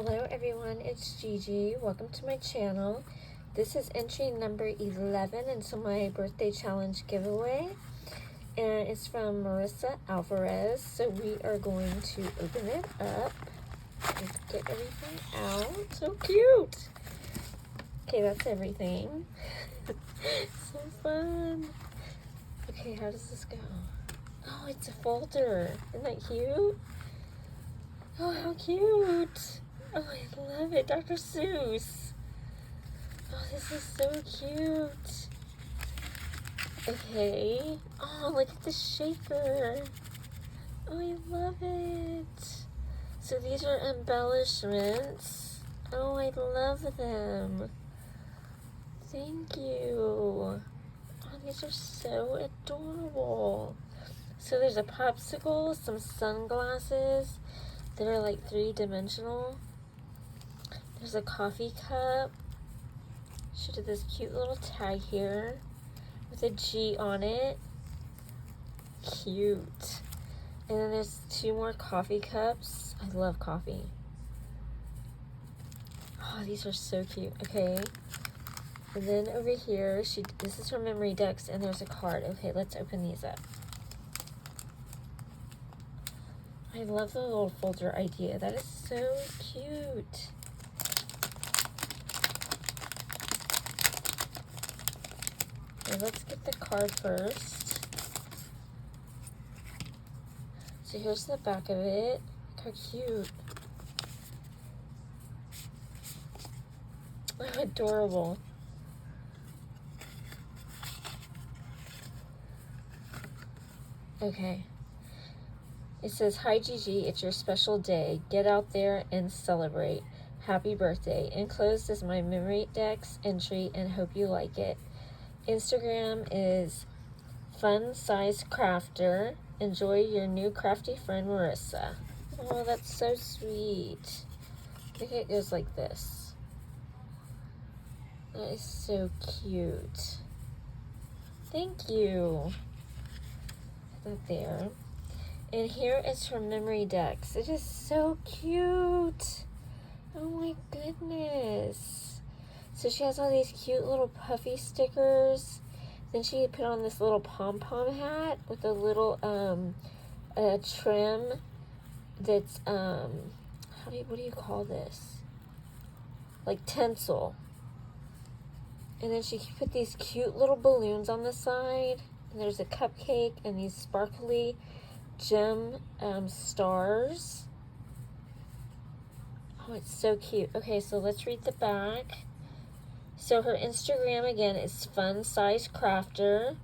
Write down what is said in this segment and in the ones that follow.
Hello everyone, it's Gigi. Welcome to my channel. This is entry number 11 into my birthday challenge giveaway. And it's from Marissa Alvarez. So we are going to open it up and get everything out. So cute! Okay, that's everything. So fun. Okay, how does this go? Oh, it's a folder. Isn't that cute? Oh, how cute. Oh, I love it. Dr. Seuss. Oh, this is so cute. Okay. Oh, look at the shaker. Oh, I love it. So these are embellishments. Oh, I love them. Thank you. Oh, these are so adorable. So there's a popsicle, some sunglasses that are like three-dimensional. There's a coffee cup. She did this cute little tag here with a G on it. Cute. And then there's two more coffee cups. I love coffee. Oh, these are so cute. Okay. And then over here, this is her memory decks, and there's a card. Okay, let's open these up. I love the little folder idea. That is so cute. Okay, let's get the card first. So here's the back of it. Look how cute. Oh, adorable. Okay. It says, "Hi Gigi, it's your special day. Get out there and celebrate. Happy birthday. Enclosed is my memory decks entry and hope you like it. Instagram is Fun Size Crafter. Enjoy your new crafty friend Marissa." Oh, that's so sweet. I think it goes like this. That is so cute. Thank you. Put that there. And here is her memory decks. It is so cute. Oh my goodness. So she has all these cute little puffy stickers. Then she put on this little pom-pom hat with a little trim that's what do you call this? Like tinsel. And then she put these cute little balloons on the side. And there's a cupcake and these sparkly gem stars. Oh, it's so cute. Okay, so let's read the back. So her Instagram again is Fun Size Crafter.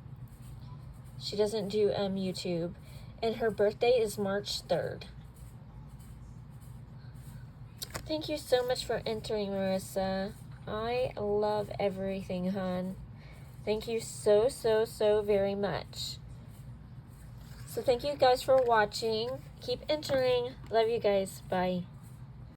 She doesn't do YouTube. And her birthday is March 3rd. Thank you so much for entering, Marissa. I love everything, hon. Thank you so, so, so very much. So thank you guys for watching. Keep entering. Love you guys. Bye.